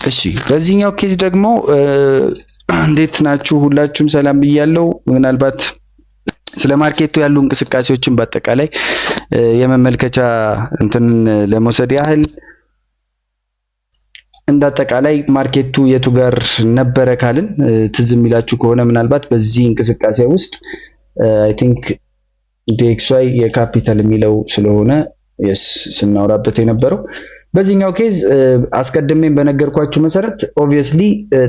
እሺ በዚህኛው ኬዝ ደግሞ እንዴት ናችሁ? ሁላችሁም ሰላም ብያለሁ። ምናልባት ስለ ማርኬቱ ያሉ እንቅስቃሴዎችን በአጠቃላይ የመመልከቻ እንትን ለመውሰድ ያህል እንዳጠቃላይ ማርኬቱ የቱ ጋር ነበረ ካልን ትዝ የሚላችሁ ከሆነ ምናልባት በዚህ እንቅስቃሴ ውስጥ አይ ቲንክ ዲኤክስዋይ የካፒታል የሚለው ስለሆነ የስ ስናወራበት የነበረው በዚህኛው ኬዝ አስቀድሜም በነገርኳችሁ መሰረት ኦብቪየስሊ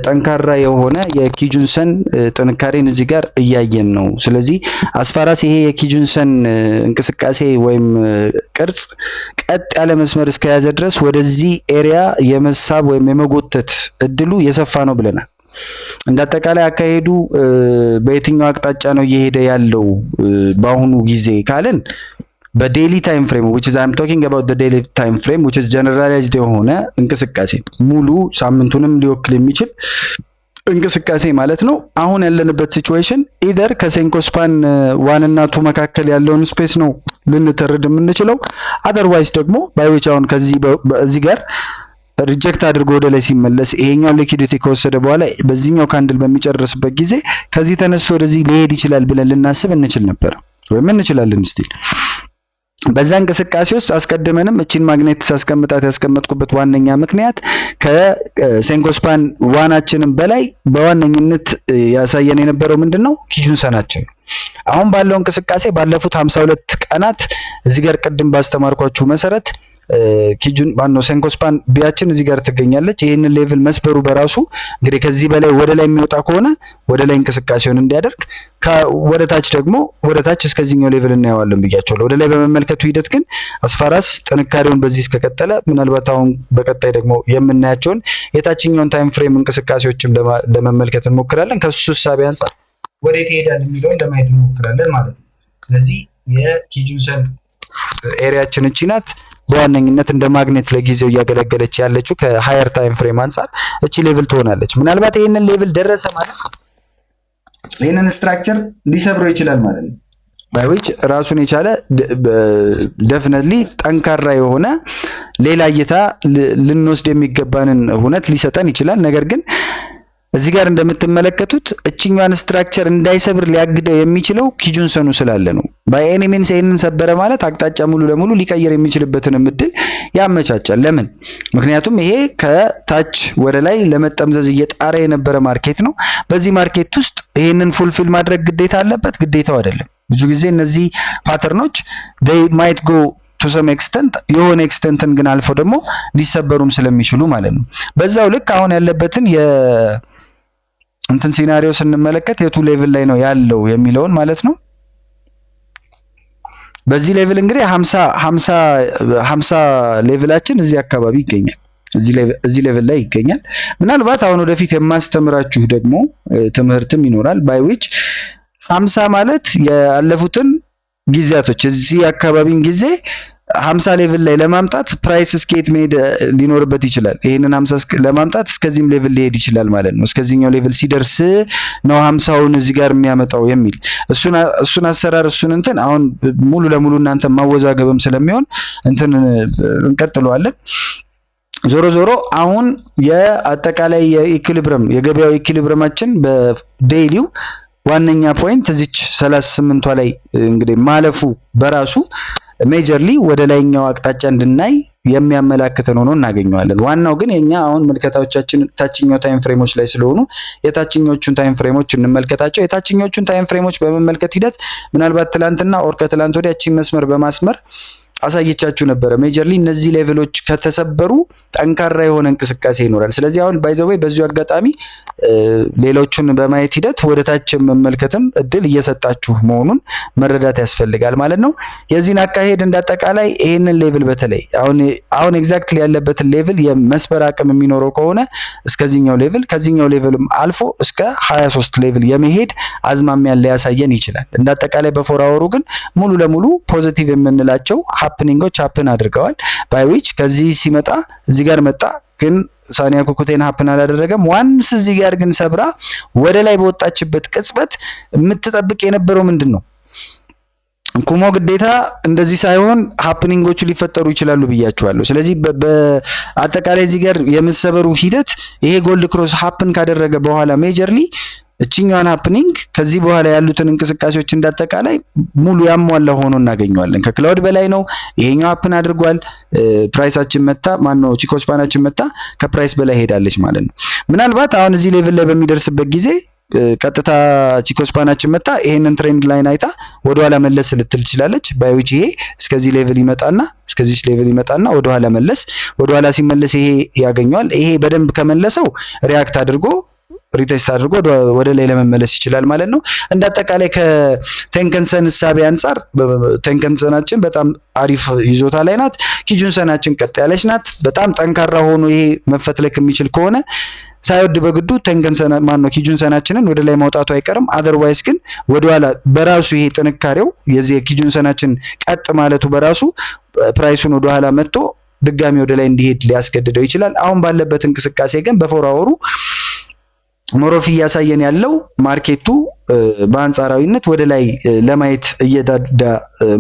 ጠንካራ የሆነ የኪጁንሰን ጥንካሬን እዚህ ጋር እያየን ነው። ስለዚህ አስፋራስ ይሄ የኪጁንሰን እንቅስቃሴ ወይም ቅርጽ ቀጥ ያለ መስመር እስከያዘ ድረስ ወደዚህ ኤሪያ የመሳብ ወይም የመጎተት እድሉ የሰፋ ነው ብለናል። እንዳጠቃላይ አካሄዱ በየትኛው አቅጣጫ ነው እየሄደ ያለው በአሁኑ ጊዜ ካልን በዴይሊ ታይም ፍሬም which is I'm talking about the daily time frame which is generalized የሆነ እንቅስቃሴ ሙሉ ሳምንቱንም ሊወክል የሚችል እንቅስቃሴ ማለት ነው። አሁን ያለንበት ሲቹዌሽን ኢደር ከሴንኮስፓን 1 እና 2 መካከል ያለውን ስፔስ ነው ልንተርድ የምንችለው otherwise ደግሞ ባይዊች አሁን ከዚህ ጋር ሪጀክት አድርጎ ወደ ላይ ሲመለስ ይሄኛው ሊኩዊዲቲ ከወሰደ በኋላ በዚህኛው ካንድል በሚጨርስበት ጊዜ ከዚህ ተነስቶ ወደዚህ ሊሄድ ይችላል ብለን ልናስብ እንችል ነበር ወይም እንችላለን ስቲል በዛ እንቅስቃሴ ውስጥ አስቀድመንም እቺን ማግኔት ሳስቀምጣት ያስቀመጥኩበት ዋነኛ ምክንያት ከሴንኮስፓን ዋናችንን በላይ በዋነኝነት ያሳየን የነበረው ምንድነው ኪጁንሰናችን አሁን ባለው እንቅስቃሴ ባለፉት 52 ቀናት እዚህ ጋር ቅድም ባስተማርኳችሁ መሰረት ኪጁን ባኖ ሴንኮስፓን ቢያችን እዚህ ጋር ትገኛለች። ይሄንን ሌቭል መስበሩ በራሱ እንግዲህ ከዚህ በላይ ወደ ላይ የሚወጣ ከሆነ ወደ ላይ እንቅስቃሴውን እንዲያደርግ ወደ ታች ደግሞ ወደ ታች እስከዚህኛው ሌቭል እናየዋለን ብያቸዋለሁ። ወደ ላይ በመመልከቱ ሂደት ግን አስፋራስ ጥንካሬውን በዚህ እስከቀጠለ ምናልባት አሁን በቀጣይ ደግሞ የምናያቸውን የታችኛውን ታይም ፍሬም እንቅስቃሴዎችን ለመመልከት እንሞክራለን። ከሱ ሐሳብ አንፃር ወዴት ይሄዳል የሚለውን ለማየት እንሞክራለን ማለት ነው። ስለዚህ የኪጁንሰን ኤሪያችን እቺ ናት። በዋነኝነት እንደ ማግኔት ለጊዜው እያገለገለች ያለችው ከሃየር ታይም ፍሬም አንፃር እቺ ሌቭል ትሆናለች። ምናልባት ይሄንን ሌቭል ደረሰ ማለት ይሄንን ስትራክቸር ሊሰብረው ይችላል ማለት ነው። ባይዊች ራሱን የቻለ ዴፊኒትሊ ጠንካራ የሆነ ሌላ እይታ ልንወስድ የሚገባንን ሁነት ሊሰጠን ይችላል። ነገር ግን እዚህ ጋር እንደምትመለከቱት እቺኛዋን ስትራክቸር እንዳይሰብር ሊያግደው የሚችለው ኪጁንሰኑ ስላለ ነው። ባይ ኤኒ ሚንስ ይሄንን ሰበረ ማለት አቅጣጫ ሙሉ ለሙሉ ሊቀየር የሚችልበትን እድል ያመቻቻል። ለምን? ምክንያቱም ይሄ ከታች ወደ ላይ ለመጠምዘዝ እየጣረ የነበረ ማርኬት ነው። በዚህ ማርኬት ውስጥ ይሄንን ፉልፊል ማድረግ ግዴታ አለበት? ግዴታው አይደለም። ብዙ ጊዜ እነዚህ ፓተርኖች they might go to some extent የሆነ ኤክስተንትን ግን አልፈው ደግሞ ሊሰበሩም ስለሚችሉ ማለት ነው። በዛው ልክ አሁን ያለበትን እንትን ሲናሪዮ ስንመለከት የቱ ሌቭል ላይ ነው ያለው የሚለውን ማለት ነው። በዚህ ሌቭል እንግዲህ 50 ሌቭላችን እዚህ አካባቢ ይገኛል። እዚህ ሌቭል ላይ ይገኛል። ምናልባት አሁን ወደፊት የማስተምራችሁ ደግሞ ትምህርትም ይኖራል ባይዊች 50 ማለት ያለፉትን ጊዜያቶች እዚህ አካባቢን ጊዜ 50 ሌቭል ላይ ለማምጣት ፕራይስ ስኬት መሄድ ሊኖርበት ይችላል። ይሄንን 50 ለማምጣት እስከዚህም ሌቭል ሊሄድ ይችላል ማለት ነው። እስከዚህኛው ሌቭል ሲደርስ ነው 50ውን እዚህ ጋር የሚያመጣው የሚል እሱን አሰራር እንትን አሁን ሙሉ ለሙሉ እናንተ ማወዛገብም ስለሚሆን እንትን እንቀጥለዋለን። ዞሮ ዞሮ አሁን የአጠቃላይ የኢኩሊብረም የገበያው ኢኩሊብረማችን በዴይሊው ዋነኛ ፖይንት እዚች 38ቷ ላይ እንግዲህ ማለፉ በራሱ ሜጀርሊ ወደ ላይኛው አቅጣጫ እንድናይ የሚያመላክተን ሆኖ እናገኘዋለን። ዋናው ግን የኛ አሁን መልከታዎቻችን ታችኛው ታይም ፍሬሞች ላይ ስለሆኑ የታችኞቹን ታይም ፍሬሞች እንመልከታቸው። የታችኞቹን ታይም ፍሬሞች በመመልከት ሂደት ምናልባት ትላንትና ኦር ከትላንት ወዲያ እቺን መስመር በማስመር አሳየቻችሁ ነበር። ሜጀርሊ እነዚህ ሌቭሎች ከተሰበሩ ጠንካራ የሆነ እንቅስቃሴ ይኖራል። ስለዚህ አሁን ባይ ዘ ዌይ በዚሁ አጋጣሚ ሌሎቹን በማየት ሂደት ወደ ታች መመልከትም እድል እየሰጣችሁ መሆኑን መረዳት ያስፈልጋል ማለት ነው። የዚህን አካሄድ እንዳጠቃላይ ይሄንን ሌቭል በተለይ አሁን ኤግዛክትሊ ያለበትን ሌቭል የመስበር አቅም የሚኖረው ከሆነ እስከዚህኛው ሌቭል ከዚህኛው ሌቭልም አልፎ እስከ 23 ሌቭል የመሄድ አዝማሚያ ሊያሳየን ይችላል። እንዳጠቃላይ በፎር አወሩ ግን ሙሉ ለሙሉ ፖዚቲቭ የምንላቸው ሃፕኒንጎች ሃፕን አድርገዋል። ባይዊች ከዚህ ሲመጣ እዚህ ጋር መጣ ግን ሳኒያ ኮኮቴን ሃፕን አላደረገም። ዋንስ እዚህ ጋር ግን ሰብራ ወደ ላይ በወጣችበት ቅጽበት የምትጠብቅ የነበረው ምንድነው? ኩሞ ግዴታ እንደዚህ ሳይሆን ሃፕኒንጎቹ ሊፈጠሩ ይችላሉ ብያቸዋለሁ። ስለዚህ በአጠቃላይ እዚህ ጋር የመሰበሩ ሂደት ይሄ ጎልድ ክሮስ ሃፕን ካደረገ በኋላ ሜጀርሊ እቺኛዋን ሃፕኒንግ ከዚህ በኋላ ያሉትን እንቅስቃሴዎች እንዳጠቃላይ ሙሉ ያሟላ ሆኖ እናገኘዋለን። ከክላውድ በላይ ነው። ይሄኛው ሃፕን አድርጓል። ፕራይሳችን መታ ማነው ቺኮስፓናችን መታ ከፕራይስ በላይ ሄዳለች ማለት ነው። ምናልባት አሁን እዚህ ሌቭል ላይ በሚደርስበት ጊዜ ቀጥታ ቺኮስፓናችን መታ ይሄንን ትሬንድ ላይን አይታ ወደ ኋላ መለስ ልትል ትችላለች። ባይዊች ይሄ እስከዚህ ሌቭል ይመጣና እስከዚህ ሌቭል ይመጣና ወደ ኋላ መለስ፣ ወደ ኋላ ሲመለስ ይሄ ያገኘዋል። ይሄ በደንብ ከመለሰው ሪያክት አድርጎ ሪቴስት አድርጎ ወደ ላይ ለመመለስ ይችላል ማለት ነው። እንደ አጠቃላይ ከቴንከንሰን እሳቤ አንፃር ቴንከንሰናችን በጣም አሪፍ ይዞታ ላይ ናት። ኪጁንሰናችን ቀጥ ያለች ናት። በጣም ጠንካራ ሆኖ ይሄ መፈትለክ የሚችል ከሆነ ሳይወድ በግዱ ቴንከንሰን ማነው ኪጁንሰናችንን ወደ ላይ ማውጣቱ አይቀርም። አዘርዋይስ ግን ወደኋላ በራሱ ይሄ ጥንካሬው የዚህ ኪጁንሰናችን ቀጥ ማለቱ በራሱ ፕራይሱን ወደኋላ መጥቶ ድጋሚ ወደ ላይ እንዲሄድ ሊያስገድደው ይችላል። አሁን ባለበት እንቅስቃሴ ግን በፎር አወሩ ሞሮፊ እያሳየን ያለው ማርኬቱ በአንጻራዊነት ወደ ላይ ለማየት እየዳዳ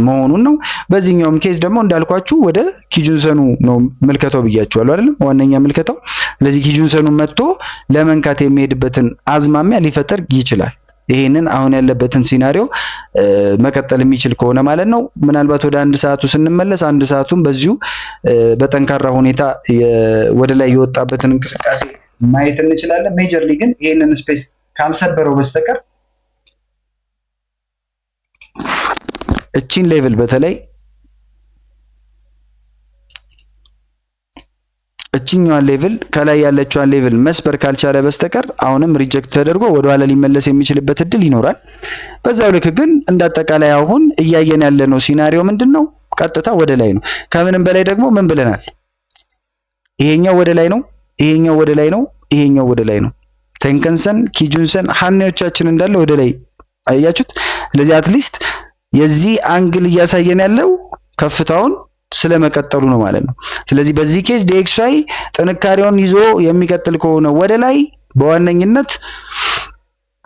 መሆኑን ነው። በዚህኛውም ኬዝ ደግሞ እንዳልኳችሁ ወደ ኪጁንሰኑ ነው ምልከታው ብያችኋለሁ አይደል? ዋነኛ ምልከታው። ስለዚህ ኪጁንሰኑ መጥቶ ለመንካት የሚሄድበትን አዝማሚያ ሊፈጠር ይችላል። ይሄንን አሁን ያለበትን ሲናሪዮ መቀጠል የሚችል ከሆነ ማለት ነው። ምናልባት ወደ አንድ ሰዓቱ ስንመለስ አንድ ሰዓቱን በዚሁ በጠንካራ ሁኔታ ወደ ላይ የወጣበትን እንቅስቃሴ ማየት እንችላለን። ሜጀርሊ ግን ይሄንን ስፔስ ካልሰበረው በስተቀር እቺን ሌቭል በተለይ እቺኛዋን ሌቭል ከላይ ያለችዋን ሌቭል መስበር ካልቻለ በስተቀር አሁንም ሪጀክት ተደርጎ ወደ ኋላ ሊመለስ የሚችልበት እድል ይኖራል። በዛው ልክ ግን እንዳጠቃላይ አሁን እያየን ያለነው ሲናሪዮ ምንድነው? ቀጥታ ወደ ላይ ነው። ከምንም በላይ ደግሞ ምን ብለናል? ይሄኛው ወደ ላይ ነው። ይሄኛው ወደ ላይ ነው። ይሄኛው ወደ ላይ ነው። ቴንከንሰን ኪጁንሰን ሃኔዎቻችን እንዳለ ወደ ላይ አያችሁት። ስለዚህ አትሊስት የዚህ አንግል እያሳየን ያለው ከፍታውን ስለመቀጠሉ ነው ማለት ነው። ስለዚህ በዚህ ኬዝ ዲኤክስዋይ ጥንካሬውን ይዞ የሚቀጥል ከሆነ ወደ ላይ በዋነኝነት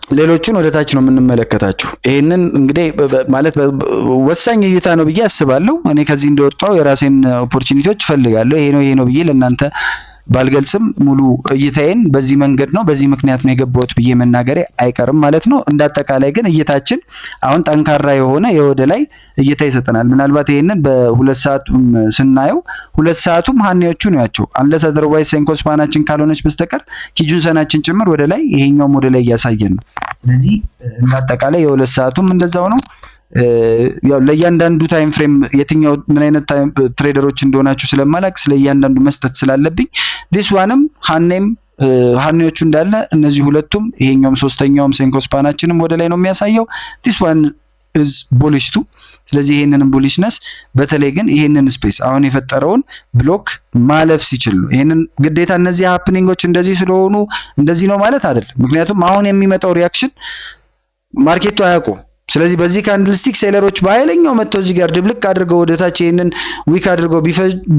ሌሎችን ወደ ታች ነው የምንመለከታቸው። ይሄንን እንግዲህ ማለት ወሳኝ እይታ ነው ብዬ አስባለሁ። እኔ ከዚህ እንደወጣው የራሴን ኦፖርቹኒቲዎች ፈልጋለሁ። ይሄ ነው ብዬ ለእናንተ ባልገልጽም ሙሉ እይታዬን በዚህ መንገድ ነው በዚህ ምክንያት ነው የገባሁት ብዬ መናገሬ አይቀርም ማለት ነው። እንዳጠቃላይ ግን እይታችን አሁን ጠንካራ የሆነ የወደ ላይ እይታ ይሰጠናል። ምናልባት ይሄንን በሁለት ሰዓቱም ስናየው ሁለት ሰዓቱም ሃኔዎቹ ነው ያቸው አንለስ አዘርዋይስ ሴንኮስፓናችን ካልሆነች በስተቀር ኪጁንሰናችን ጭምር ወደ ላይ ይሄኛውም ወደ ላይ እያሳየን ነው። ስለዚህ እንዳጠቃላይ የሁለት ሰዓቱም እንደዛው ነው። ያው ለእያንዳንዱ ታይም ፍሬም የትኛው ምን አይነት ታይም ትሬደሮች እንደሆናችሁ ስለማላቅ ስለእያንዳንዱ መስጠት ስላለብኝ this one ሃኔዎቹ እንዳለ እነዚህ ሁለቱም ይሄኛውም ሶስተኛውም ሴንኮስፓናችንም ወደ ላይ ነው የሚያሳየው። this one is bullish too። ስለዚህ ይሄንንም ቡሊሽነስ በተለይ ግን ይሄንን ስፔስ አሁን የፈጠረውን ብሎክ ማለፍ ሲችል ነው። ይሄንን ግዴታ እነዚህ ሃፕኒንጎች እንደዚህ ስለሆኑ እንደዚህ ነው ማለት አይደለም። ምክንያቱም አሁን የሚመጣው ሪአክሽን ማርኬቱ አያውቁም። ስለዚህ በዚህ ካንድልስቲክ ሴለሮች በኃይለኛው መጥተው እዚህ ጋር ድብልቅ አድርገው ወደታች ይሄንን ዊክ አድርገው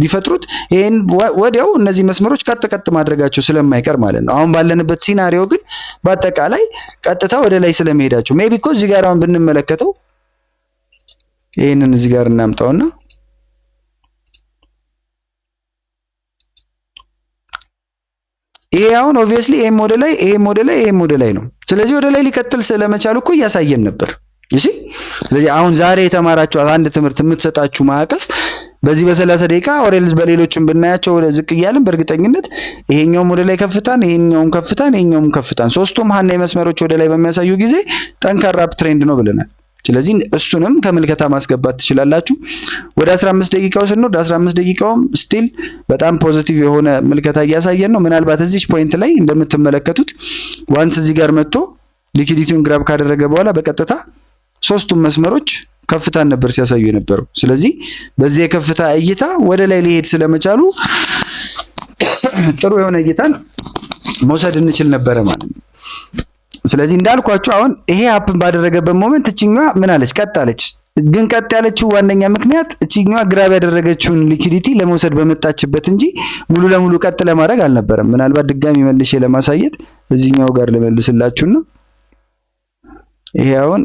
ቢፈጥሩት ይሄን ወዲያው እነዚህ መስመሮች ቀጥ ማድረጋቸው ስለማይቀር ማለት ነው። አሁን ባለንበት ሲናሪዮ ግን በአጠቃላይ ቀጥታ ወደ ላይ ስለመሄዳቸው ሜቢ እኮ እዚህ ጋር አሁን ብንመለከተው ይሄንን እዚህ ጋር እናምጣውና ይሄ አሁን ኦብቪየስሊ ይሄም ወደ ላይ ይሄም ወደ ላይ ይሄም ወደ ላይ ነው። ስለዚህ ወደ ላይ ሊቀጥል ስለመቻሉ እኮ እያሳየን ነበር። እሺ ስለዚህ አሁን ዛሬ የተማራችሁ አንድ ትምህርት የምትሰጣችሁ ማዕቀፍ በዚህ በ30 ደቂቃ ኦሬልስ በሌሎችም ብናያቸው ወደ ዝቅ እያልን በእርግጠኝነት ይሄኛውም ወደ ላይ ከፍታን ይሄኛውም ከፍታን ሶስቱም ሃኔ መስመሮች ወደ ላይ በሚያሳዩ ጊዜ ጠንካራ አፕ ትሬንድ ነው ብለናል። ስለዚህ እሱንም ከምልከታ ማስገባት ትችላላችሁ። ወደ 15 ደቂቃው ስንወድ 15 ደቂቃውም ስቲል በጣም ፖዚቲቭ የሆነ ምልከታ እያሳየን ነው። ምናልባት እዚህ ፖይንት ላይ እንደምትመለከቱት ዋንስ እዚህ ጋር መጥቶ ሊኩዊዲቲውን ግራብ ካደረገ በኋላ በቀጥታ ሶስቱም መስመሮች ከፍታን ነበር ሲያሳዩ የነበረው። ስለዚህ በዚህ የከፍታ እይታ ወደ ላይ ሊሄድ ስለመቻሉ ጥሩ የሆነ እይታን መውሰድ እንችል ነበር ማለት ነው። ስለዚህ እንዳልኳችሁ አሁን ይሄ አፕን ባደረገበት ሞመንት እቺኛዋ ምን አለች? ቀጥ አለች። ግን ቀጥ ያለችው ዋነኛ ምክንያት እቺኛዋ ግራብ ያደረገችውን ሊኩዊዲቲ ለመውሰድ በመጣችበት እንጂ ሙሉ ለሙሉ ቀጥ ለማድረግ አልነበረም። ምናልባት ድጋሚ መልሼ ለማሳየት እዚህኛው ጋር ልመልስላችሁና ይሄ አሁን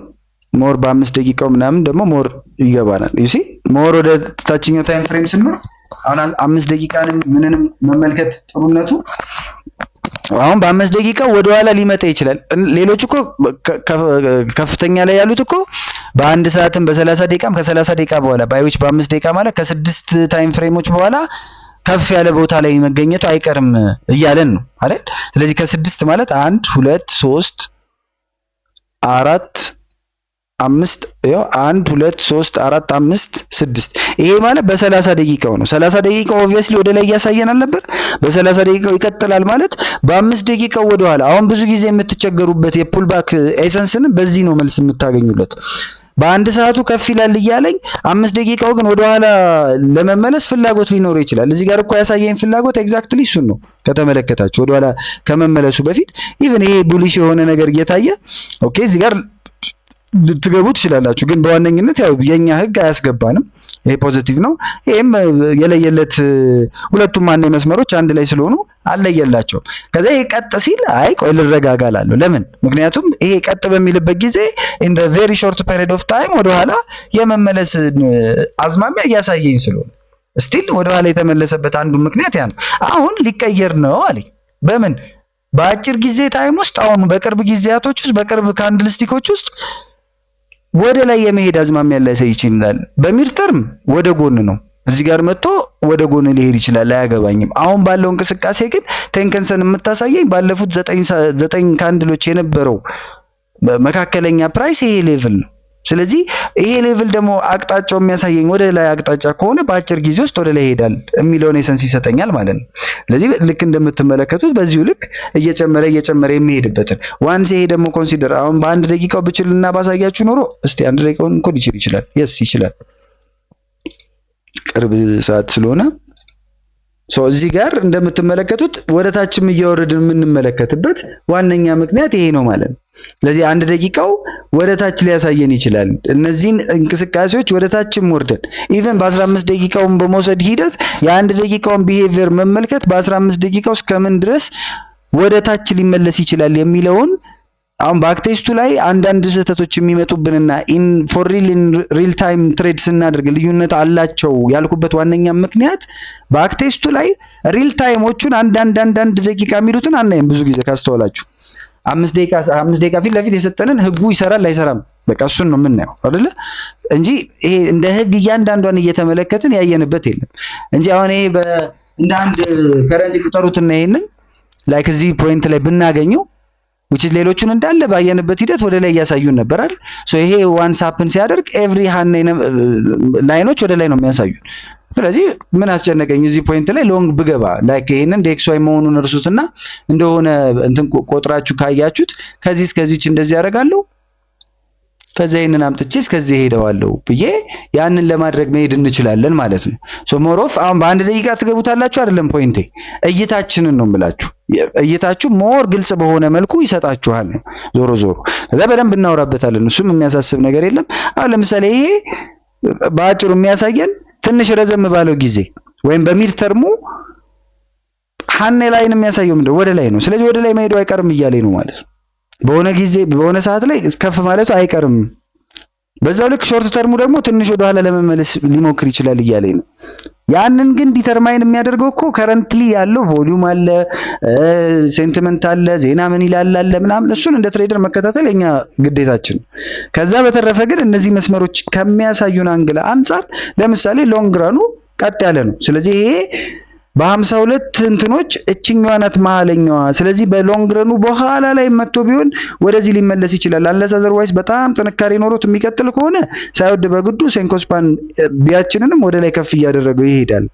ሞር በ5 ደቂቃው ምናምን ደግሞ ሞር ይገባናል። ዩ ሲ ሞር ወደ ታችኛው ታይም ፍሬም ስንኖር አሁን 5 ደቂቃንም ምንንም መመልከት ጥሩነቱ አሁን በ5 ደቂቃ ወደ ኋላ ሊመጣ ይችላል። ሌሎች እኮ ከፍተኛ ላይ ያሉት እኮ በአንድ ሰዓትም በ30 ደቂቃም ከ30 ደቂቃ በኋላ ባዮች በ5 ደቂቃ ማለት ከ6 ታይም ፍሬሞች በኋላ ከፍ ያለ ቦታ ላይ መገኘቱ አይቀርም እያለን ነው አይደል? ስለዚህ ከ6 ማለት 1 2 3 4 5 ያው 1 2 3 4 5 6 ይሄ ማለት በ30 ደቂቃው ነው። 30 ደቂቃው ኦብቪየስሊ ወደ ላይ እያሳየናል ነበር። በ30 ደቂቃው ይቀጥላል ማለት በ5 ደቂቃው ወደ ኋላ። አሁን ብዙ ጊዜ የምትቸገሩበት የፑልባክ ኤሰንስን በዚህ ነው መልስ የምታገኙለት። በአንድ ሰዓቱ ከፍ ይላል እያለኝ 5 ደቂቃው ግን ወደ ኋላ ለመመለስ ፍላጎት ሊኖረው ይችላል። እዚህ ጋር እኮ ያሳየኝ ፍላጎት ኤግዛክትሊ እሱን ነው። ከተመለከታችሁ ወደ ኋላ ከመመለሱ በፊት ኢቭን ይሄ ቡሊሽ የሆነ ነገር እየታየ ኦኬ እዚህ ጋር ልትገቡ ትችላላችሁ። ግን በዋነኝነት ያው የኛ ህግ አያስገባንም። ይሄ ፖዚቲቭ ነው። ይሄም የለየለት ሁለቱም ማን መስመሮች አንድ ላይ ስለሆኑ አለየላቸው። ከዛ ይሄ ቀጥ ሲል አይ ቆይ ልረጋጋላለሁ። ለምን? ምክንያቱም ይሄ ቀጥ በሚልበት ጊዜ in the very short period of time ወደ ኋላ የመመለስ አዝማሚያ እያሳየኝ ስለሆነ ስቲል ወደ ኋላ የተመለሰበት አንዱ ምክንያት ያ ነው። አሁን ሊቀየር ነው አለኝ። በምን? በአጭር ጊዜ ታይም ውስጥ አሁን በቅርብ ጊዜያቶች ውስጥ በቅርብ ካንድልስቲኮች ውስጥ ወደ ላይ የመሄድ አዝማሚያ ሊያሳይ ይችላል። በሚድ ተርም ወደ ጎን ነው። እዚህ ጋር መጥቶ ወደ ጎን ሊሄድ ይችላል። አያገባኝም። አሁን ባለው እንቅስቃሴ ግን ቴንከንሰን የምታሳየኝ ባለፉት 9 ካንድሎች የነበረው መካከለኛ ፕራይስ ይሄ ሌቭል ነው። ስለዚህ ይሄ ሌቭል ደግሞ አቅጣጫው የሚያሳየኝ ወደ ላይ አቅጣጫ ከሆነ በአጭር ጊዜ ውስጥ ወደ ላይ ይሄዳል የሚለውን ኤሰንስ ይሰጠኛል ማለት ነው። ስለዚህ ልክ እንደምትመለከቱት በዚሁ ልክ እየጨመረ የሚሄድበትን ዋንስ ይሄ ደግሞ ኮንሲደር አሁን በአንድ ደቂቃው ብችልና ባሳያችሁ ኖሮ እስቲ አንድ ደቂቃውን እንኳን ይችላል። የስ ይችላል። ቅርብ ሰዓት ስለሆነ እዚህ ጋር እንደምትመለከቱት ወደ ታችም እያወረድን የምንመለከትበት ዋነኛ ምክንያት ይሄ ነው ማለት ነው። ስለዚህ አንድ ደቂቃው ወደ ታች ሊያሳየን ይችላል። እነዚህን እንቅስቃሴዎች ወደ ታችም ወርደን ኢቨን በ15 ደቂቃውን በመውሰድ ሂደት የአንድ ደቂቃውን ቢሄቪየር መመልከት በ15 ደቂቃ ውስጥ ከምን ድረስ ወደ ታች ሊመለስ ይችላል የሚለውን አሁን ባክቴስቱ ላይ አንዳንድ ስህተቶች የሚመጡብንና ፎር ሪል ታይም ትሬድ ስናደርግ ልዩነት አላቸው ያልኩበት ዋነኛ ምክንያት ባክቴስቱ ላይ ሪል ታይሞቹን አንዳንድ ደቂቃ የሚሉትን አናይም። ብዙ ጊዜ ካስተዋላችሁ 5 ደቂቃ ፊት ለፊት የሰጠንን ህጉ ይሰራል አይሰራም በቃ እሱን ነው የምናየው አይደለ እንጂ ይሄ እንደ ህግ እያንዳንዷን እየተመለከትን ያየንበት የለም እንጂ አሁን ይሄ እንደ አንድ ከረንሲ ቁጠሩትና ይሄንን ላይክ እዚህ ፖይንት ላይ ብናገኘው which is ሌሎቹን እንዳለ ባየንበት ሂደት ወደ ላይ ያሳዩን ነበር አይደል? ይሄ ዋንስ ሃፕን ሲያደርግ ኤቭሪ ሃን ላይኖች ወደ ላይ ነው የሚያሳዩን። ስለዚህ ምን አስጨነቀኝ እዚህ ፖይንት ላይ ሎንግ ብገባ ላይክ ይሄንን ዴክስዋይ መሆኑን እርሱትና እንደሆነ እንትን ቆጥራችሁ ካያችሁት ከዚህ እስከዚህች እንደዚህ ያደርጋለሁ ከዛ ይሄንን አምጥቼ እስከዚህ ሄደዋለሁ ብዬ ያንን ለማድረግ መሄድ እንችላለን ማለት ነው። ሞሮፍ አሁን በአንድ ደቂቃ ትገቡታላችሁ አይደለም ፖይንቴ እይታችንን ነው የምላችሁ። እይታችሁ ሞር ግልጽ በሆነ መልኩ ይሰጣችኋል ነው ዞሮ ከዛ በደንብ እናወራበታለን። እሱም የሚያሳስብ ነገር የለም። አሁን ለምሳሌ ይሄ በአጭሩ የሚያሳየን ትንሽ ረዘም ባለው ጊዜ ወይም በሚድ ተርሙ ሃኔ ላይን የሚያሳየው ምንድነው ወደ ላይ ነው። ስለዚህ ወደ ላይ መሄዱ አይቀርም እያለኝ ነው ማለት ነው። በሆነ ጊዜ በሆነ ሰዓት ላይ ከፍ ማለቱ አይቀርም። በዛው ልክ ሾርት ተርሙ ደግሞ ትንሽ ወደ ኋላ ለመመለስ ሊሞክር ይችላል እያለኝ ነው። ያንን ግን ዲተርማይን የሚያደርገው እኮ ከረንትሊ ያለው ቮሊዩም አለ፣ ሴንቲመንት አለ፣ ዜና ምን ይላል አለ ምናምን እሱን እንደ ትሬደር መከታተል የኛ ግዴታችን ነው። ከዛ በተረፈ ግን እነዚህ መስመሮች ከሚያሳዩን አንግል አንፃር ለምሳሌ ሎንግ ራኑ ቀጥ ያለ ነው። ስለዚህ ይሄ በ52 እንትኖች እችኛዋ ናት መሃለኛዋ። ስለዚህ በሎንግ ረኑ በኋላ ላይ መጥቶ ቢሆን ወደዚህ ሊመለስ ይችላል። አንለስ አዘርዋይስ በጣም ጥንካሬ ኖሮት የሚቀጥል ከሆነ ሳይወድ በግዱ ሴንኮስፓን ቢያችንንም ወደ ላይ ከፍ እያደረገው ይሄዳል።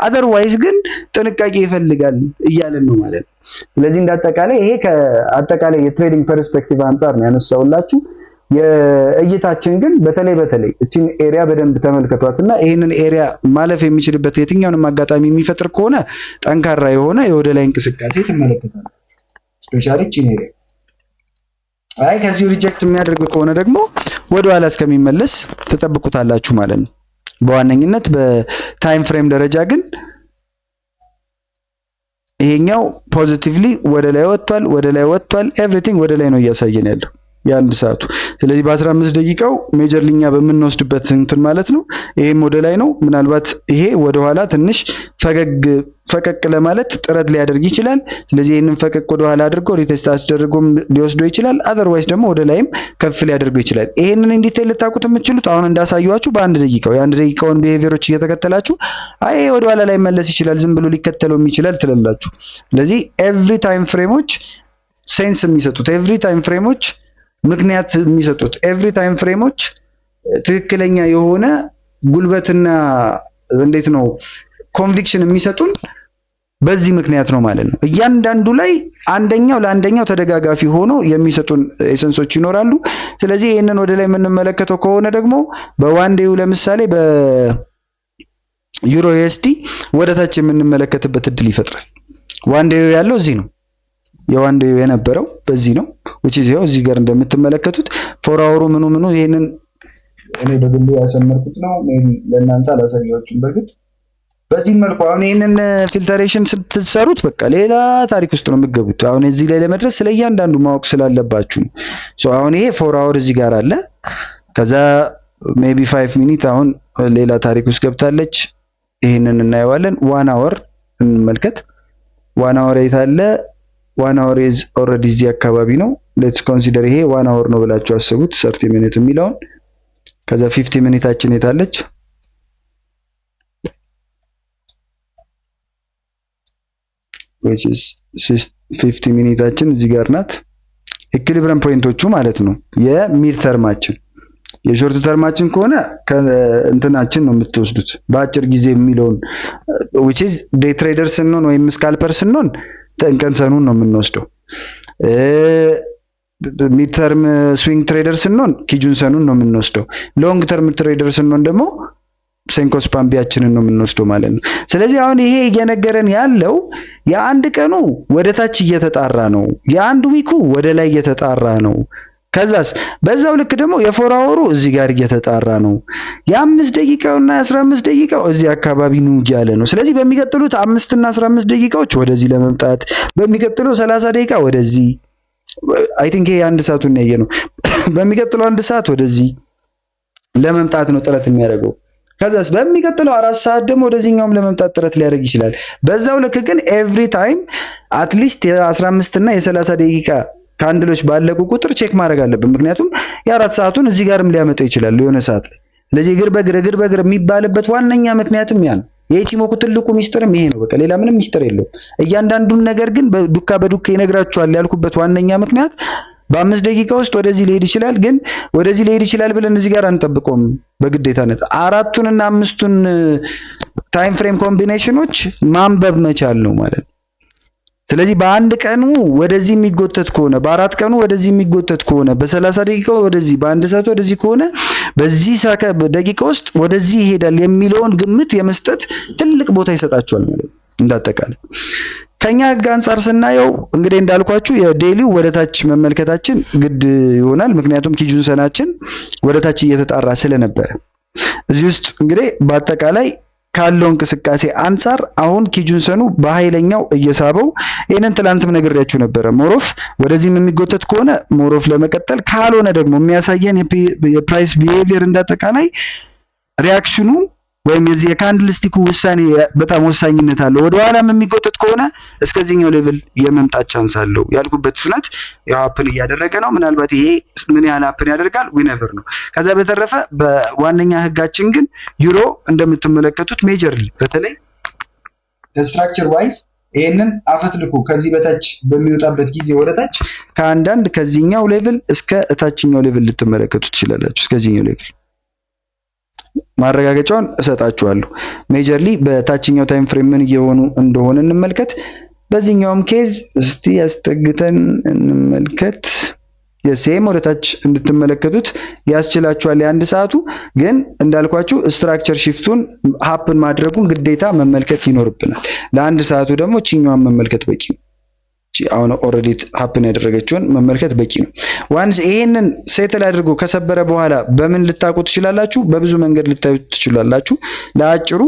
አዘርዋይስ ግን ጥንቃቄ ይፈልጋል እያለን ነው ማለት ነው። ስለዚህ እንዳጠቃላይ ይሄ ከአጠቃላይ የትሬዲንግ ፐርስፔክቲቭ አንፃር ነው ያነሳውላችሁ። የእይታችን ግን በተለይ እቺን ኤሪያ በደንብ ተመልከቷትና ይሄንን ኤሪያ ማለፍ የሚችልበት የትኛውንም አጋጣሚ የሚፈጥር ከሆነ ጠንካራ የሆነ የወደ ላይ እንቅስቃሴ ትመለከታላችሁ። ስፔሻሊ እቺን ኤሪያ አይ ከዚህ ሪጀክት የሚያደርግ ከሆነ ደግሞ ወደ ኋላ እስከሚመለስ ተጠብቁታላችሁ ማለት ነው። በዋነኝነት በታይም ፍሬም ደረጃ ግን ይሄኛው ፖዚቲቭሊ ወደ ላይ ወጥቷል፣ ኤቭሪቲንግ ወደ ላይ ነው እያሳየን ያለው። የአንድ ሰዓቱ። ስለዚህ በ15 ደቂቃው ሜጀርሊኛ በምንወስድበት እንትን ማለት ነው። ይሄም ወደ ላይ ነው። ምናልባት ይሄ ወደ ኋላ ትንሽ ፈቀቅ ለማለት ጥረት ሊያደርግ ይችላል። ስለዚህ ይሄንን ፈቀቅ ወደ ኋላ አድርጎ ሪቴስት አስደርጎም ሊወስደው ይችላል። አዘርዋይስ ደግሞ ወደ ላይም ከፍ ሊያደርገው ይችላል። ይሄንን ኢን ዲቴል ልታውቁት የምትችሉት አሁን እንዳሳየኋችሁ በአንድ ደቂቃው የአንድ ደቂቃውን ቢሄቪየሮች እየተከተላችሁ አይ ወደ ኋላ ላይ መለስ ይችላል፣ ዝም ብሎ ሊከተለው ይችላል ትላላችሁ። ስለዚህ ኤቭሪ ታይም ፍሬሞች ሴንስ የሚሰጡት ኤቭሪ ታይም ፍሬሞች ምክንያት የሚሰጡት ኤቭሪ ታይም ፍሬሞች ትክክለኛ የሆነ ጉልበትና እንዴት ነው ኮንቪክሽን የሚሰጡን በዚህ ምክንያት ነው ማለት ነው። እያንዳንዱ ላይ አንደኛው ለአንደኛው ተደጋጋፊ ሆኖ የሚሰጡን ኤሰንሶች ይኖራሉ። ስለዚህ ይሄንን ወደ ላይ የምንመለከተው ከሆነ ደግሞ በዋን ዴዩ ለምሳሌ በዩሮ ዩኤስዲ ወደ ታች የምንመለከትበት እድል ይፈጥራል። ዋን ዴዩ ያለው እዚህ ነው። የዋን ዴዩ የነበረው በዚህ ነው which is እዚህ ጋር እንደምትመለከቱት ፎር አወሩ ምኑ ይሄንን እኔ በግሌ ያሰመርኩት ነው። ለእናንተ አላሳያችሁም በግድ በዚህ መልኩ አሁን ይሄንን ፊልተሬሽን ስትሰሩት በቃ ሌላ ታሪክ ውስጥ ነው የምትገቡት። አሁን እዚህ ላይ ለመድረስ ስለእያንዳንዱ ማወቅ ስላለባችሁ ሶ አሁን ይሄ 4 አወር እዚህ ጋር አለ። ከዛ ሜቢ 5 ሚኒት አሁን ሌላ ታሪክ ውስጥ ገብታለች። ይሄንን እናየዋለን። 1 አወር እንመልከት። 1 አወር የታለ? 1 አወር ኢዝ ኦልሬዲ እዚህ አካባቢ ነው። ሌትስ ኮንሲደር ይሄ 1 አወር ነው ብላችሁ አስቡት 30 ሚኒት የሚለውን። ከዛ 50 ሚኒታችን የታለች? which is 50 ሚኒታችን እዚህ ጋር ናት። ኢኩሊብሪየም ፖይንቶቹ ማለት ነው የሚድ ተርማችን። የሾርት ተርማችን ከሆነ ከእንትናችን ነው የምትወስዱት በአጭር ጊዜ የሚለውን which is ዴይ ትሬደር ስንሆን ወይም ስካልፐር ስንሆን ተንቀንሰኑን ነው የምንወስደው። ሚድ ተርም ስዊንግ ትሬደር ስንሆን ኪጁንሰኑን ነው የምንወስደው። ሎንግ ተርም ትሬደር ስንሆን ደግሞ ሴንኮስ ፓምቢያችንን ነው የምንወስደው ማለት ነው። ስለዚህ አሁን ይሄ እየነገረን ያለው የአንድ ቀኑ ወደ ታች እየተጣራ ነው፣ የአንድ ዊኩ ወደ ላይ እየተጣራ ነው። ከዛስ በዛው ልክ ደግሞ የፎር አወሩ እዚህ ጋር እየተጣራ ነው። የ5 ደቂቃውና የ15 ደቂቃው እዚህ አካባቢ ነው ያለ ነው። ስለዚህ በሚቀጥሉት 5 እና 15 ደቂቃዎች ወደዚህ ለመምጣት በሚቀጥለው 30 ደቂቃ ወደዚህ አይ ቲንክ ይሄ አንድ ሰዓቱን ያየ ነው። በሚቀጥለው 1 ሰዓት ወደዚህ ለመምጣት ነው ጥረት የሚያደርገው። ከዛስ በሚቀጥለው 4 ሰዓት ደግሞ ወደዚህኛውም ለመምጣት ጥረት ሊያደርግ ይችላል። በዛው ልክ ግን ኤቭሪ ታይም አትሊስት የ15 እና የ30 ደቂቃ ካንድሎች ባለቁ ቁጥር ቼክ ማድረግ አለብን። ምክንያቱም የ4 ሰዓቱን እዚህ ጋርም ሊያመጣው ይችላል የሆነ ሰዓት ላይ። ስለዚህ እግር በእግር የሚባልበት ዋነኛ ምክንያትም ያ ነው። የኢቺሞኩ ትልቁ ሚስጥርም ይሄ ነው። በቃ ሌላ ምንም ሚስጥር የለውም። እያንዳንዱን ነገር ግን በዱካ ይነግራችኋል ያልኩበት ዋነኛ ምክንያት በ5 ደቂቃ ውስጥ ወደዚህ ሊሄድ ይችላል። ግን ወደዚህ ሊሄድ ይችላል ብለን እዚህ ጋር አንጠብቀውም በግዴታነት። 4ቱን እና 5ቱን ታይም ፍሬም ኮምቢኔሽኖች ማንበብ መቻል ነው ማለት ነው። ስለዚህ በአንድ ቀኑ ወደዚህ የሚጎተት ከሆነ፣ በ4 ቀኑ ወደዚህ የሚጎተት ከሆነ፣ በ30 ደቂቃ ወደዚህ፣ በአንድ ሰዓት ወደዚህ ከሆነ በዚህ ደቂቃ ውስጥ ወደዚህ ይሄዳል የሚለውን ግምት የመስጠት ትልቅ ቦታ ይሰጣቸዋል ማለት ነው እንዳጠቃላይ። ከኛ ህግ አንፃር ስናየው እንግዲህ እንዳልኳችሁ የዴሊው ወደታች መመልከታችን ግድ ይሆናል። ምክንያቱም ኪጁንሰናችን ወደታች እየተጣራ ስለነበረ እዚህ ውስጥ እንግዲህ በአጠቃላይ ካለው እንቅስቃሴ አንፃር አሁን ኪጁንሰኑ በኃይለኛው እየሳበው ይሄንን ትላንትም ነግሬያችሁ ነበረ። ሞሮፍ ወደዚህም የሚጎተት ከሆነ ሞሮፍ ለመቀጠል ካልሆነ ደግሞ የሚያሳየን የፕራይስ ቢሄቪየር እንዳጠቃላይ ሪአክሽኑ ወይም የዚህ የካንድል ስቲኩ ውሳኔ በጣም ወሳኝነት አለው። ወደ ኋላም የሚጎተት ከሆነ እስከዚህኛው ሌቭል የመምጣት ቻንስ አለው ያልኩበት ፍጥነት ያው አፕን እያደረገ ነው። ምናልባት ይሄ ምን ያህል አፕን ያደርጋል ዊነቨር ነው። ከዛ በተረፈ በዋነኛ ህጋችን ግን ዩሮ እንደምትመለከቱት ሜጀርሊ በተለይ ስትራክቸር ዋይዝ ይሄንን አፈትልኩ ከዚህ በታች በሚወጣበት ጊዜ ወደታች ከአንዳንድ ከዚህኛው ሌቭል እስከ እታችኛው ሌቭል ልትመለከቱ ትችላላችሁ። እስከዚህኛው ሌቭል ማረጋገጫውን እሰጣችኋለሁ። ሜጀርሊ በታችኛው ታይም ፍሬም ምን እየሆኑ እንደሆነ እንመልከት። በዚህኛውም ኬዝ እስቲ ያስጠግተን እንመልከት። የሴም ወደታች እንድትመለከቱት ያስችላችኋል። የአንድ ሰዓቱ ግን እንዳልኳችሁ ስትራክቸር ሺፍቱን ሀፕን ማድረጉን ግዴታ መመልከት ይኖርብናል። ለአንድ ሰዓቱ ደግሞ ቺኛዋን መመልከት በቂ ነው። አሁን ኦልሬዲ ሀፕን ያደረገችውን መመልከት በቂ ነው። ዋንስ ይሄንን ሴትል አድርጎ ከሰበረ በኋላ በምን ልታውቁ ትችላላችሁ? በብዙ መንገድ ልታዩት ትችላላችሁ። ለአጭሩ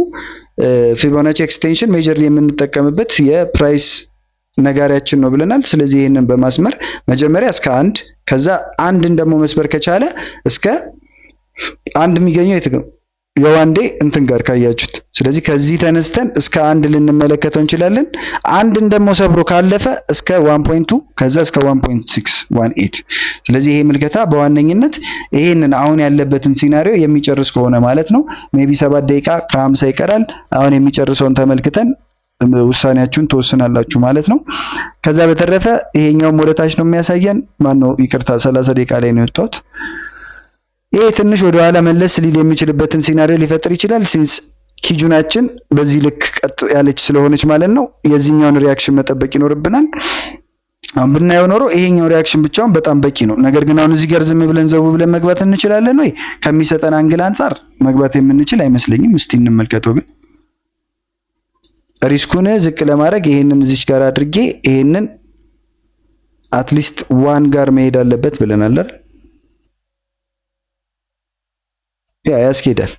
ፊቦናቺ ኤክስቴንሽን ሜጀርሊ የምንጠቀምበት የፕራይስ ነጋሪያችን ነው ብለናል። ስለዚህ ይሄንን በማስመር መጀመሪያ እስከ 1 ከዛ አንድን ደግሞ መስበር ከቻለ እስከ 1 የሚገኘው የት ነው? የዋንዴ እንትን ጋር ካያችሁት። ስለዚህ ከዚህ ተነስተን እስከ 1 ልንመለከተው እንችላለን። አንድን ደግሞ ሰብሮ ካለፈ እስከ 1.2 ከዛ እስከ 1.618። ስለዚህ ይሄ ምልከታ በዋነኝነት ይሄንን አሁን ያለበትን ሲናሪዮ የሚጨርስ ከሆነ ማለት ነው። ሜቢ 7 ደቂቃ ከ50 ይቀራል። አሁን የሚጨርሰውን ተመልክተን ውሳኔያችሁን ትወስናላችሁ ማለት ነው። ከዛ በተረፈ ይሄኛው ወደታች ነው የሚያሳየን። ማነው ይቅርታ 30 ደቂቃ ላይ ነው የወጣሁት። ይሄ ትንሽ ወደ ኋላ መለስ ሊል የሚችልበትን ሲናሪዮ ሊፈጥር ይችላል። ሲንስ ኪጁናችን በዚህ ልክ ቀጥ ያለች ስለሆነች ማለት ነው የዚህኛውን ሪያክሽን መጠበቅ ይኖርብናል። አሁን ብናየው ኖሮ ይሄኛው ሪያክሽን ብቻውን በጣም በቂ ነው። ነገር ግን አሁን እዚህ ጋር ዝም ብለን ዘው ብለን መግባት እንችላለን ወይ? ከሚሰጠን አንግል አንፃር መግባት የምንችል አይመስለኝም። እስቲ እንመልከተው ግን ሪስኩን ዝቅ ለማድረግ ይሄንን እዚች ጋር አድርጌ ይሄንን አትሊስት 1 ጋር መሄድ አለበት ብለናል አይደል? ያስኬዳል።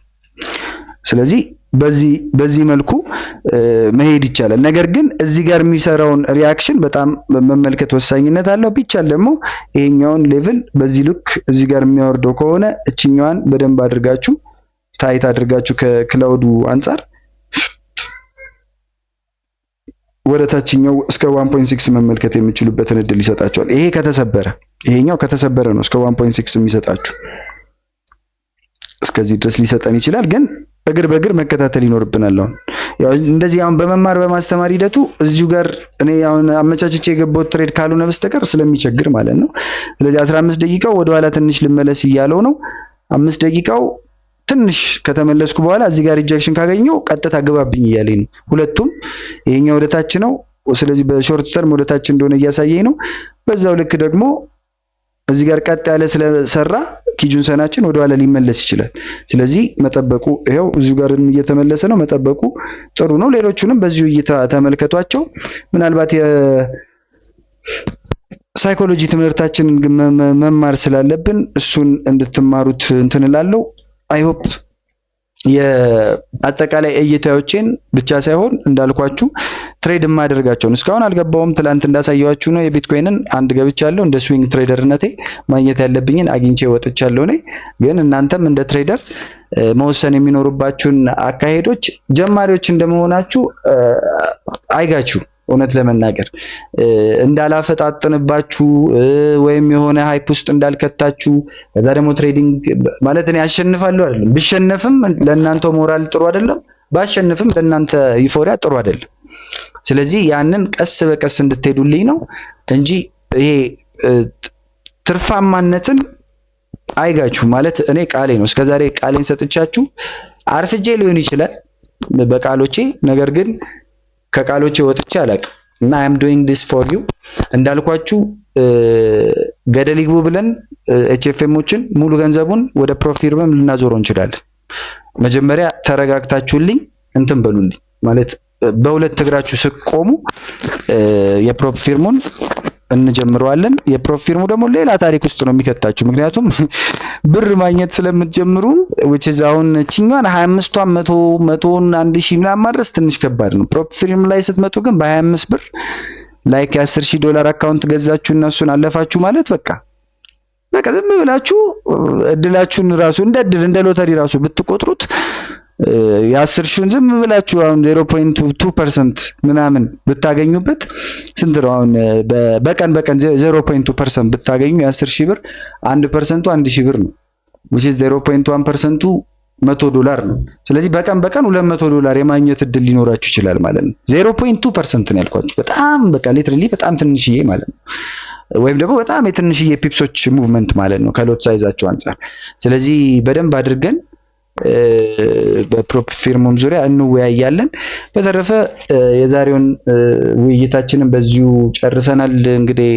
ስለዚህ በዚህ መልኩ መሄድ ይቻላል። ነገር ግን እዚህ ጋር የሚሰራውን ሪያክሽን በጣም መመልከት ወሳኝነት አለው። ቢቻል ደግሞ ይሄኛውን ሌቭል በዚህ ልክ እዚህ ጋር የሚያወርደው ከሆነ እችኛዋን በደንብ አድርጋችሁ ታይት አድርጋችሁ ከክላውዱ አንፃር ወደ ታችኛው እስከ 1.6 መመልከት የሚችሉበትን እድል ይሰጣቸዋል። ይሄ ከተሰበረ ይሄኛው ከተሰበረ ነው እስከ 1.6 የሚሰጣችሁ። እስከዚህ ድረስ ሊሰጠን ይችላል፣ ግን እግር በእግር መከታተል ይኖርብናል። ያው እንደዚህ አሁን በመማር በማስተማር ሂደቱ እዚሁ ጋር እኔ አሁን አመቻችቼ የገባው ትሬድ ካልሆነ በስተቀር ስለሚቸግር ማለት ነው። ስለዚህ 15 ደቂቃው ወደ ኋላ ትንሽ ልመለስ እያለው ነው። 5 ደቂቃው ትንሽ ከተመለስኩ በኋላ እዚህ ጋር ሪጀክሽን ካገኘው ቀጥታ ግባብኝ እያለኝ ነው። ሁለቱም ይሄኛው ወደ ታች ነው። ስለዚህ በሾርት ተርም ወደ ታች እንደሆነ እያሳየኝ ነው። በዛው ልክ ደግሞ እዚህ ጋር ቀጥ ያለ ስለሰራ ኪጁን ሰናችን ወደ ኋላ ሊመለስ ይችላል። ስለዚህ መጠበቁ ይሄው እዚሁ ጋርም እየተመለሰ ነው። መጠበቁ ጥሩ ነው። ሌሎቹንም በዚሁ እይታ ተመልከቷቸው። ምናልባት የሳይኮሎጂ ትምህርታችንን መማር ስላለብን እሱን እንድትማሩት እንትን እላለሁ። አይ ሆፕ የአጠቃላይ እይታዎችን ብቻ ሳይሆን እንዳልኳችሁ ትሬድ የማደርጋቸውን እስካሁን አልገባውም። ትላንት እንዳሳየዋችሁ ነው የቢትኮይንን አንድ ገብቻለሁ። እንደ ስዊንግ ትሬደርነቴ ማግኘት ያለብኝን አግኝቼ ወጥቻለሁ። ግን እናንተም እንደ ትሬደር መወሰን የሚኖርባችሁን አካሄዶች ጀማሪዎች እንደመሆናችሁ አይጋችሁ እውነት ለመናገር እንዳላፈጣጥንባችሁ ወይም የሆነ ሃይፕ ውስጥ እንዳልከታችሁ። ከዛ ደግሞ ትሬዲንግ ማለት እኔ አሸንፋለሁ አይደለም፣ ብሸነፍም ለእናንተ ሞራል ጥሩ አይደለም፣ ባሸንፍም ለእናንተ ዩፎሪያ ጥሩ አይደለም። ስለዚህ ያንን ቀስ በቀስ እንድትሄዱልኝ ነው እንጂ ይሄ ትርፋማነትን አይጋችሁ ማለት እኔ ቃሌ ነው። እስከዛሬ ቃሌን ሰጥቻችሁ አርፍጄ ሊሆን ይችላል በቃሎቼ፣ ነገር ግን ከቃሎቼ ወጥቼ አላውቅም እና I am doing this for you እንዳልኳችሁ ገደል ይግቡ ብለን ኤችኤፍኤሞችን ሙሉ ገንዘቡን ወደ ፕሮፊርምም ልናዞረው እንችላለን። መጀመሪያ ተረጋግታችሁልኝ እንትን በሉልኝ ማለት በሁለት እግራችሁ ስቆሙ የፕሮፊርሙን እንጀምረዋለን። የፕሮፊርሙ ደግሞ ሌላ ታሪክ ውስጥ ነው የሚከታችሁ። ምክንያቱም ብር ማግኘት ስለምትጀምሩ which is አሁን ቺኛን 25ቷን 100ን 1000 ምናምን ማድረስ ትንሽ ከባድ ነው። ፕሮፊርም ላይ ስትመጡ ግን በ25 ብር ላይክ $10,000 አካውንት ገዛችሁ እና እሱን አለፋችሁ ማለት በቃ ዝም ብላችሁ እድላችሁን ራሱ እንደ እድል እንደ ሎተሪ ራሱ ብትቆጥሩት የ10,000ን ዝም ብላችሁ አሁን 0.2% ምናምን ብታገኙበት ስንት ነው? አሁን በቀን 0.2% ብታገኙ የ10,000 ብር 1%ቱ 1,000 ብር ነው which is 0.1%ቱ $100 ነው። ስለዚህ በቀን $200 የማግኘት እድል ሊኖራችሁ ይችላል ማለት ነው። 0.2% ነው ያልኳችሁ። በጣም በቃ ሊትራሊ በጣም ትንሽዬ ማለት ነው። ወይም ደግሞ በጣም የትንሽዬ ፒፕሶች ሙቭመንት ማለት ነው ከሎት ሳይዛቸው አንፃር። ስለዚህ በደንብ አድርገን በፕሮፊርሙም ዙሪያ እንወያያለን። በተረፈ የዛሬውን ውይይታችንን በዚሁ ጨርሰናል። እንግዲህ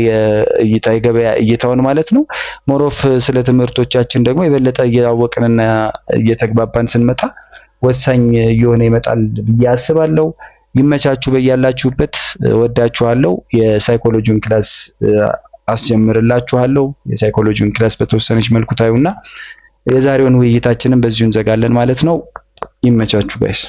የገበያ እይታውን ማለት ነው። ሞሮፍ ስለ ትምህርቶቻችን ደግሞ የበለጠ እያወቅንና እየተግባባን ስንመጣ ወሳኝ እየሆነ ይመጣል ብዬ አስባለሁ። ይመቻችሁ በያላችሁበት። ወዳችኋለሁ። የሳይኮሎጂውን ክላስ አስጀምርላችኋለሁ። የሳይኮሎጂውን ክላስ በተወሰነች መልኩ ታዩና የዛሬውን ውይይታችንን በዚሁ እንዘጋለን ማለት ነው። ይመቻችሁ ጋይስ።